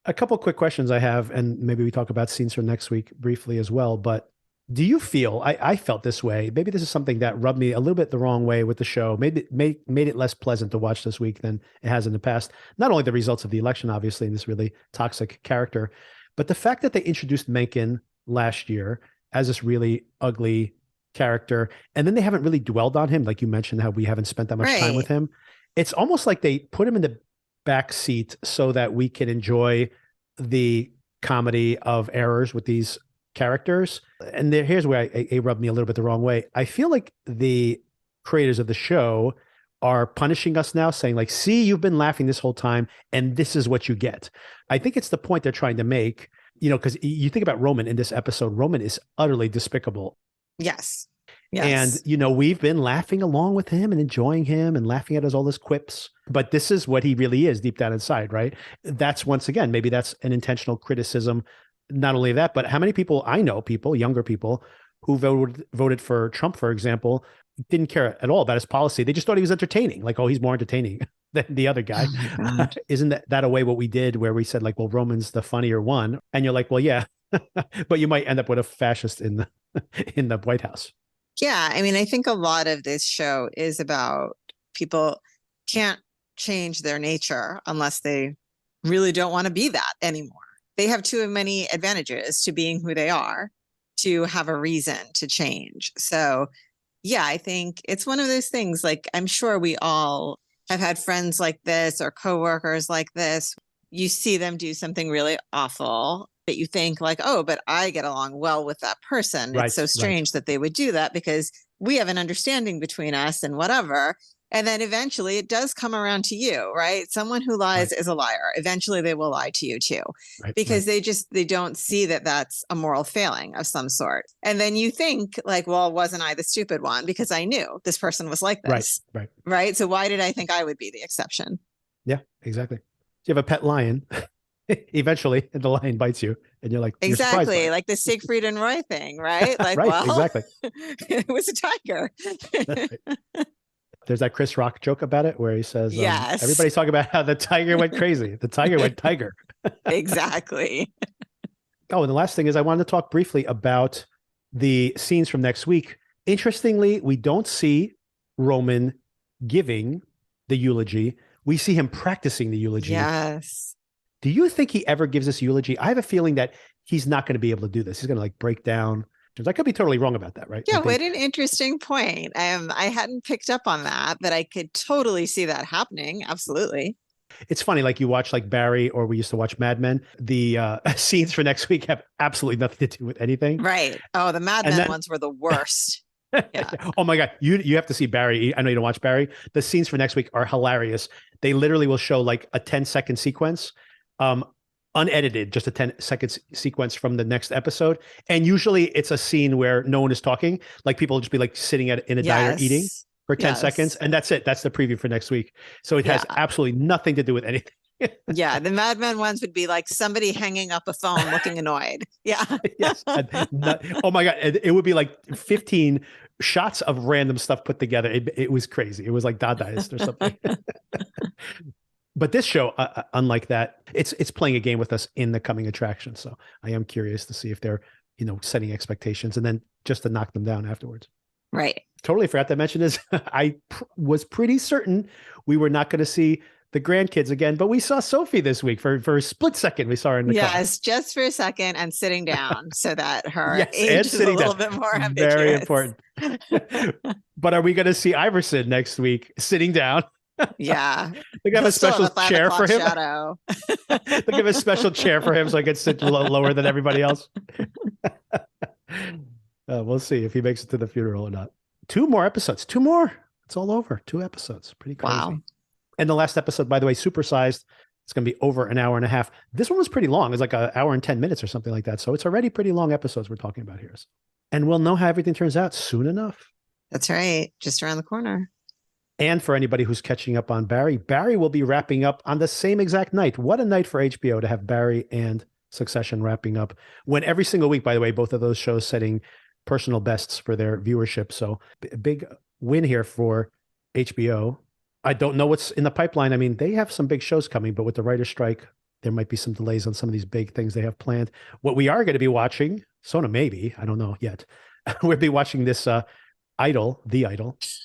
A couple of quick questions I have, and maybe we talk about scenes from next week briefly as well, but do you feel, I felt this way, maybe this is something that rubbed me a little bit the wrong way with the show, made it less pleasant to watch this week than it has in the past. Not only the results of the election, obviously, and this really toxic character, but the fact that they introduced Mencken last year as this really ugly character, and then they haven't really dwelled on him, like you mentioned, how we haven't spent that much time with him. It's almost like they put him in the back seat so that we can enjoy the comedy of errors with these characters. And here's where it rubbed me a little bit the wrong way. I feel like the creators of the show are punishing us now, saying see, you've been laughing this whole time, and this is what you get. I think it's the point they're trying to make, because you think about Roman in this episode. Roman is utterly despicable. Yes. And, we've been laughing along with him and enjoying him and laughing at all his quips. But this is what he really is deep down inside, right? That's, once again, maybe that's an intentional criticism. Not only that, but how many people I know, younger people who voted for Trump, for example, didn't care at all about his policy. They just thought he was entertaining. He's more entertaining than the other guy. Oh, isn't that a way what we did, where we said Roman's the funnier one? And you're like, well, yeah, but you might end up with a fascist in the White House. Yeah. I mean, I think a lot of this show is about people can't change their nature unless they really don't want to be that anymore. They have too many advantages to being who they are to have a reason to change. So yeah, I think it's one of those things, I'm sure we all have had friends like this or coworkers like this. You see them do something really awful that you think oh, but I get along well with that person. It's so strange that they would do that, because we have an understanding between us and whatever. And then eventually it does come around to you, right? Someone who lies is a liar. Eventually they will lie to you too, because they don't see that that's a moral failing of some sort. And then you think well, wasn't I the stupid one? Because I knew this person was like this. Right. So why did I think I would be the exception? Yeah, exactly. You have a pet lion. Eventually the lion bites you and you're like, exactly. You're like the Siegfried and Roy thing, right? Well, exactly. It was a tiger. There's that Chris Rock joke about it where he says, Yes, everybody's talking about how the tiger went crazy. The tiger went tiger. exactly. Oh, and the last thing is I wanted to talk briefly about the scenes from next week. Interestingly, we don't see Roman giving the eulogy. We see him practicing the eulogy. Yes. Do you think he ever gives this eulogy? I have a feeling that he's not going to be able to do this. He's going to like break down. I could be totally wrong about that, right? Yeah, what an interesting point. I hadn't picked up on that, but I could totally see that happening. Absolutely. It's funny, like you watch like Barry, or we used to watch Mad Men. The scenes for next week have absolutely nothing to do with anything. Right. Oh, the Mad Men ones were the worst. Yeah. Oh my God. You have to see Barry. I know you don't watch Barry. The scenes for next week are hilarious. They literally will show like a 10-second sequence, unedited, just a 10-second sequence from the next episode. And usually it's a scene where no one is talking. Like people will just be like sitting in a diner eating for 10 seconds. And that's it. That's the preview for next week. So it has absolutely nothing to do with anything. Yeah, the Mad Men ones would be like somebody hanging up a phone looking annoyed. Yeah. Yes. Oh my God. It would be like 15 shots of random stuff put together. It was crazy. It was like Dadaist or something. But this show, unlike that, it's playing a game with us in the coming attraction. So I am curious to see if they're, setting expectations and then just to knock them down afterwards. Right. Totally forgot to mention is I was pretty certain we were not going to see the grandkids again, but we saw Sophie this week for a split second. We saw her in the car. Yes, just for a second, and sitting down so that her age is a little bit more ambiguous. Very important. But are we going to see Iverson next week sitting down? Yeah. They have a special chair for him. They give a special chair for him so I can sit lower than everybody else. We'll see if he makes it to the funeral or not. 2 more episodes. 2 more. It's all over. 2 episodes. Pretty crazy. Wow. And the last episode, by the way, supersized. It's going to be over an hour and a half. This one was pretty long. It's like an hour and 10 minutes or something like that. So it's already pretty long episodes we're talking about here. And we'll know how everything turns out soon enough. That's right. Just around the corner. And for anybody who's catching up on Barry, Barry will be wrapping up on the same exact night. What a night for HBO to have Barry and Succession wrapping up, when every single week, by the way, both of those shows setting personal bests for their viewership. So a big win here for HBO. I don't know what's in the pipeline. I mean, they have some big shows coming, but with the writer's strike, there might be some delays on some of these big things they have planned. What we are going to be watching, Sona maybe, I don't know yet. We'll be watching this The Idol,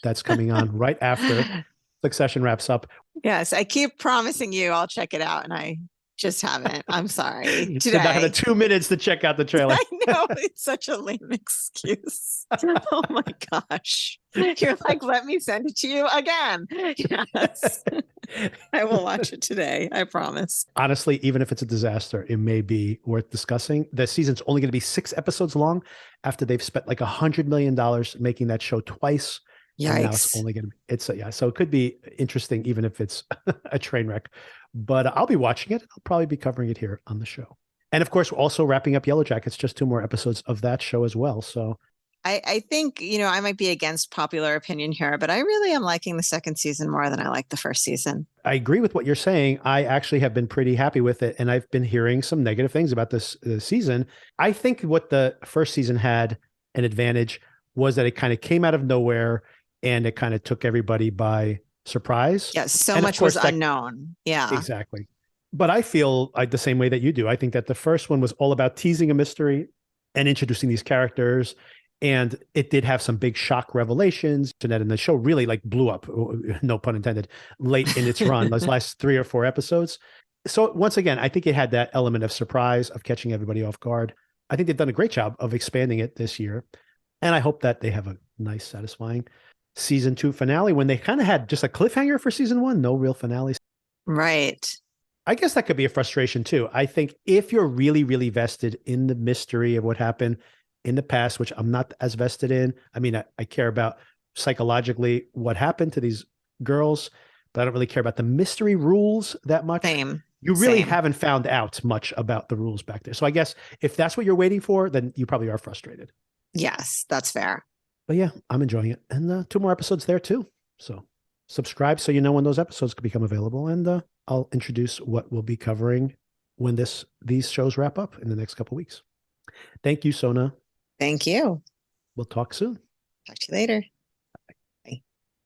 that's coming on right after Succession wraps up. Yes, I keep promising you I'll check it out, and I just haven't. I'm sorry. Today. I had 2 minutes to check out the trailer. I know, it's such a lame excuse. Oh my gosh. You're like, let me send it to you again. Yes. I will watch it today. I promise. Honestly, even if it's a disaster, it may be worth discussing. The season's only going to be 6 episodes long after they've spent like $100 million making that show twice. Yikes. And now it's only going to be, so it could be interesting, even if it's a train wreck. But I'll be watching it. I'll probably be covering it here on the show. And of course, we're also wrapping up Yellow Jackets, just 2 more episodes of that show as well. So I think, I might be against popular opinion here, but I really am liking the second season more than I like the first season. I agree with what you're saying. I actually have been pretty happy with it. And I've been hearing some negative things about this season. I think what the first season had an advantage was that it kind of came out of nowhere and it kind of took everybody by surprise. Yeah, so much was unknown. Yeah, exactly. But I feel like the same way that you do. I think that the first one was all about teasing a mystery and introducing these characters. And it did have some big shock revelations. And the show really like blew up, no pun intended, late in its run, those last 3 or 4 episodes. So once again, I think it had that element of surprise, of catching everybody off guard. I think they've done a great job of expanding it this year. And I hope that they have a nice, satisfying season 2 finale, when they kind of had just a cliffhanger for season 1, no real finale. Right. I guess that could be a frustration too. I think if you're really, really vested in the mystery of what happened in the past, which I'm not as vested in. I mean, I care about psychologically what happened to these girls, but I don't really care about the mystery rules that much. Same. You really haven't found out much about the rules back there. So I guess if that's what you're waiting for, then you probably are frustrated. Yes, that's fair. But yeah, I'm enjoying it. And 2 more episodes there too. So subscribe so you know when those episodes could become available. And I'll introduce what we'll be covering when these shows wrap up in the next couple of weeks. Thank you, Sona. Thank you. We'll talk soon. Talk to you later.